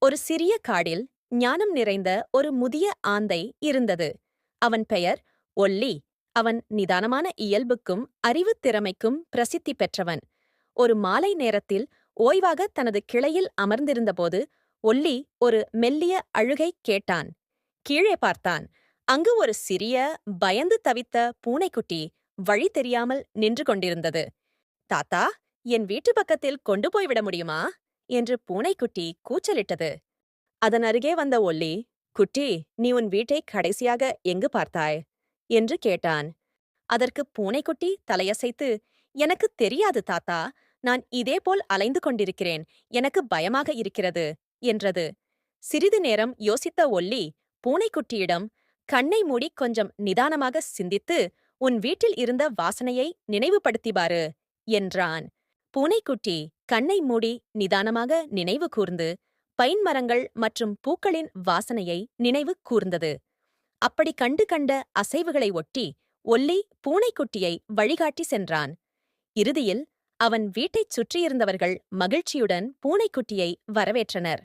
ஒரு சிறிய காடில் ஞானம் நிறைந்த ஒரு முதிய ஆந்தை இருந்தது. அவன் பெயர் ஒல்லி. அவன் நிதானமான இயல்புக்கும் அறிவுத் திறமைக்கும் பிரசித்தி பெற்றவன். ஒரு மாலை நேரத்தில் ஓய்வாக தனது கிளையில் அமர்ந்திருந்தபோது ஒல்லி ஒரு மெல்லிய அழுகை கேட்டான். கீழே பார்த்தான். அங்கு ஒரு சிறிய, பயந்து தவித்த பூனைக்குட்டி வழி தெரியாமல் நின்று கொண்டிருந்தது. தாத்தா, என் வீட்டு பக்கத்தில் கொண்டு போய்விட முடியுமா என்று பூனைக்குட்டி கூச்சலிட்டது. அதன் அருகே வந்த ஒல்லி, குட்டி, நீ உன் வீட்டை கடைசியாக எங்கு பார்த்தாய் என்று கேட்டான். அதற்கு பூனைக்குட்டி தலையசைத்து, எனக்கு தெரியாது தாத்தா, நான் இதேபோல் அலைந்து கொண்டிருக்கிறேன், எனக்கு பயமாக இருக்கிறது என்றது. சிறிது நேரம் யோசித்த ஒல்லி பூனைக்குட்டியிடம், கண்ணை மூடி கொஞ்சம் நிதானமாக சிந்தித்து உன் வீட்டில் இருந்த வாசனையை நினைவுபடுத்திபாரு என்றான். பூனைக்குட்டி கண்ணை மூடி நிதானமாக நினைவு கூர்ந்து பைன் மரங்கள் மற்றும் பூக்களின் வாசனையை நினைவு கூர்ந்தது. அப்படி கண்ட அசைவுகளை ஒட்டி ஒல்லி பூனைக்குட்டியை வழிகாட்டி சென்றான். இறுதியில் அவன் வீட்டைச் சுற்றியிருந்தவர்கள் மகிழ்ச்சியுடன் பூனைக்குட்டியை வரவேற்றனர்.